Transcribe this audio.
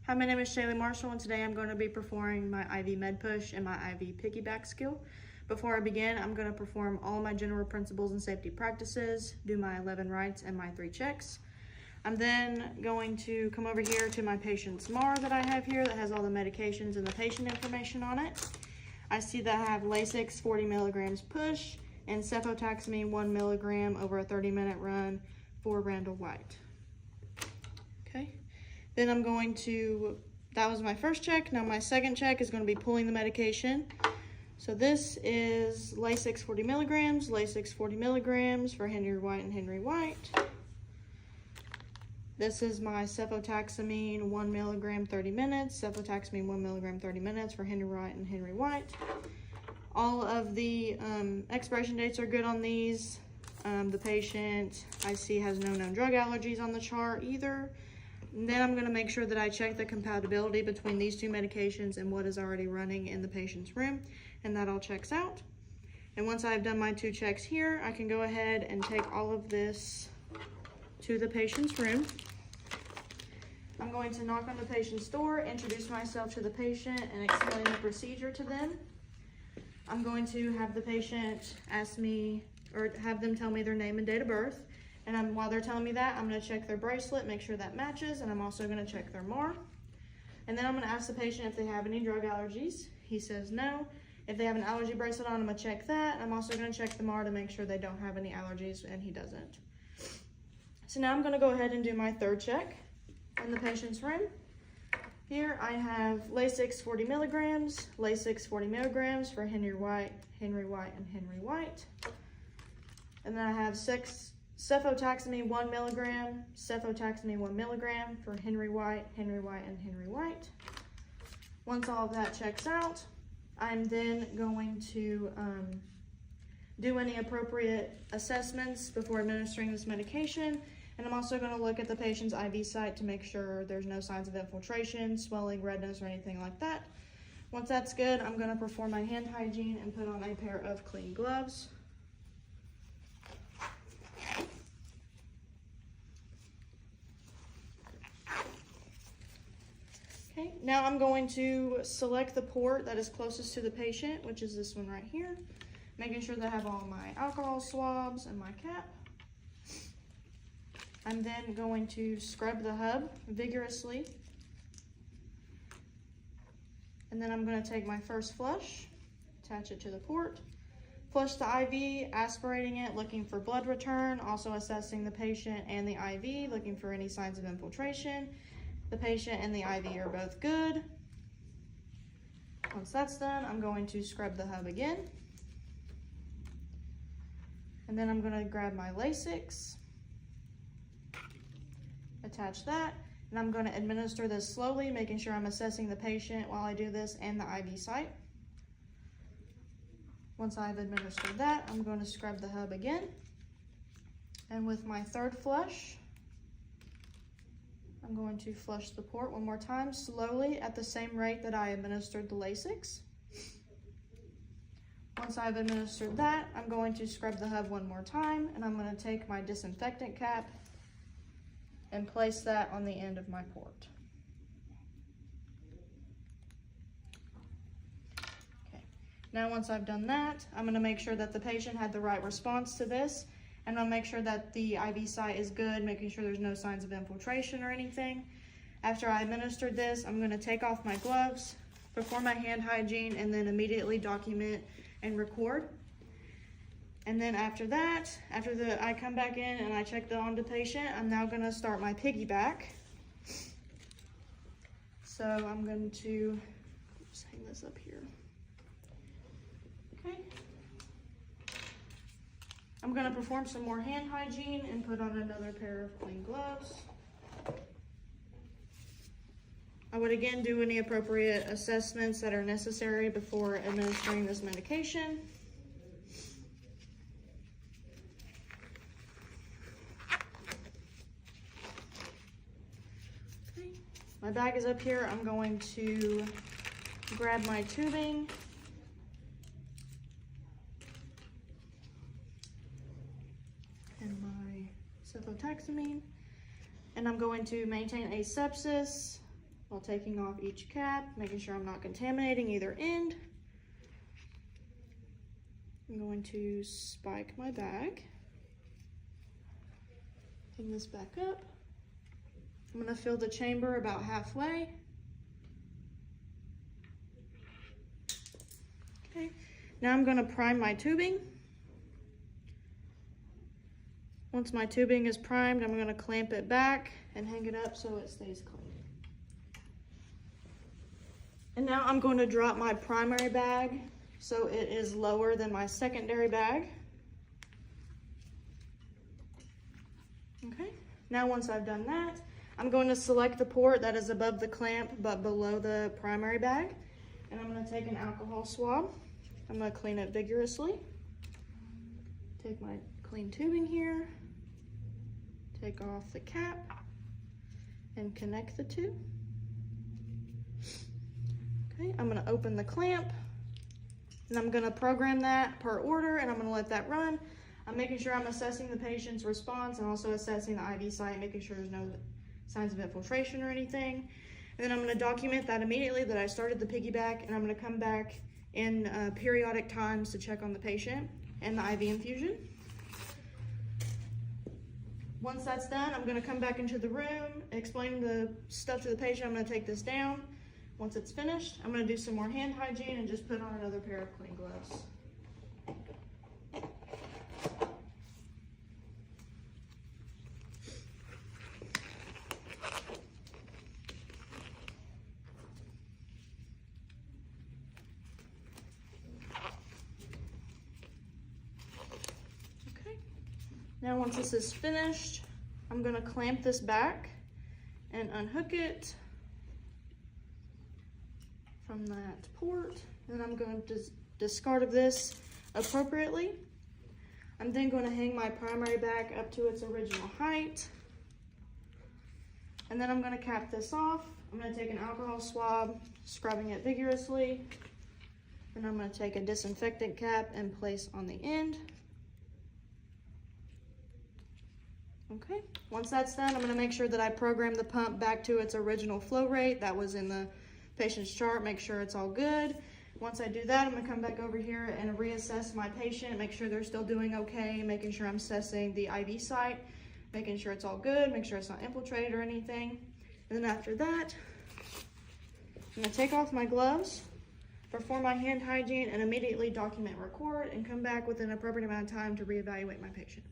Hi, my name is Shaylee Marshall, and today I'm going to be performing my IV Med Push and my IV piggyback skill. Before I begin, I'm going to perform all my general principles and safety practices, do my 11 rights and my 3 checks. I'm then going to come over here to my patient's MAR that I have here that has all the medications and the patient information on it. I see that I have Lasix 40 milligrams push and cefotaximine 1 milligram over a 30-minute run for Randall White. Okay. Then I'm going to, that was my first check. Now my second check is going to be pulling the medication. So this is Lasix 40 milligrams for Henry White and Henry White. This is my cefotaximine 1 milligram 30 minutes, cefotaximine 1 milligram 30 minutes for Henry White and Henry White. All of the expiration dates are good on these. The patient I see has no known drug allergies on the chart either. And then I'm going to make sure that I check the compatibility between these 2 medications and what is already running in the patient's room, and that all checks out. And once I've done my 2 checks here, I can go ahead and take all of this to the patient's room. I'm going to knock on the patient's door, introduce myself to the patient, and explain the procedure to them. I'm going to have the patient ask me, or have them tell me their name and date of birth. And while they're telling me that, I'm going to check their bracelet, make sure that matches, and I'm also going to check their MAR. And then I'm going to ask the patient if they have any drug allergies. He says no. If they have an allergy bracelet on, I'm going to check that. I'm also going to check the MAR to make sure they don't have any allergies, and he doesn't. So now I'm going to go ahead and do my 3rd check in the patient's room. Here I have Lasix 40 milligrams for Henry White, and Henry White. And then I have cefotaximine 1 milligram for Henry White, and Henry White. Once all of that checks out, I'm then going to do any appropriate assessments before administering this medication. And I'm also going to look at the patient's IV site to make sure there's no signs of infiltration, swelling, redness, or anything like that. Once that's good, I'm going to perform my hand hygiene and put on a pair of clean gloves. Okay, now I'm going to select the port that is closest to the patient, which is this one right here, making sure that I have all my alcohol swabs and my cap. I'm then going to scrub the hub vigorously. And then I'm going to take my first flush, attach it to the port, flush the IV, aspirating it, looking for blood return, also assessing the patient and the IV, looking for any signs of infiltration. The patient and the IV are both good. Once that's done, I'm going to scrub the hub again. And then I'm going to grab my Lasix, attach that, and I'm going to administer this slowly, making sure I'm assessing the patient while I do this and the IV site. Once I've administered that, I'm going to scrub the hub again. And with my 3rd flush, I'm going to flush the port one more time, slowly at the same rate that I administered the Lasix. Once I've administered that, I'm going to scrub the hub one more time, and I'm going to take my disinfectant cap and place that on the end of my port. Okay. Now once I've done that, I'm going to make sure that the patient had the right response to this, and I'll make sure that the IV site is good, making sure there's no signs of infiltration or anything. After I administered this, I'm going to take off my gloves, perform my hand hygiene, and then immediately document and record. And then after that, I come back in and I check on the patient, I'm now going to start my piggyback. So I'm going to just hang this up here. Okay. I'm going to perform some more hand hygiene and put on another pair of clean gloves. I would again do any appropriate assessments that are necessary before administering this medication. Okay. My bag is up here. I'm going to grab my tubing and my cefotaximine, and I'm going to maintain asepsis while taking off each cap, making sure I'm not contaminating either end. I'm going to spike my bag. Pin this back up. I'm going to fill the chamber about halfway. Okay, now I'm going to prime my tubing. Once my tubing is primed, I'm going to clamp it back and hang it up so it stays clean. And now I'm going to drop my primary bag so it is lower than my secondary bag. Okay, now once I've done that, I'm going to select the port that is above the clamp but below the primary bag. And I'm going to take an alcohol swab. I'm going to clean it vigorously. Take my clean tubing here, take off the cap, and connect the two. Okay, I'm going to open the clamp, and I'm going to program that per order, and I'm going to let that run. I'm making sure I'm assessing the patient's response and also assessing the IV site, making sure there's no signs of infiltration or anything. And then I'm going to document that immediately that I started the piggyback, and I'm going to come back in periodic times to check on the patient and the IV infusion. Once that's done, I'm going to come back into the room, explain the stuff to the patient. I'm going to take this down. Once it's finished, I'm going to do some more hand hygiene and just put on another pair of clean gloves. Now once this is finished, I'm going to clamp this back and unhook it from that port. And I'm going to discard of this appropriately. I'm then going to hang my primary bag up to its original height. And then I'm going to cap this off. I'm going to take an alcohol swab, scrubbing it vigorously. And I'm going to take a disinfectant cap and place on the end. Okay, once that's done, I'm going to make sure that I program the pump back to its original flow rate that was in the patient's chart, make sure it's all good. Once I do that, I'm going to come back over here and reassess my patient, make sure they're still doing okay, making sure I'm assessing the IV site, making sure it's all good, make sure it's not infiltrated or anything. And then after that, I'm going to take off my gloves, perform my hand hygiene, and immediately document record and come back with an appropriate amount of time to reevaluate my patient.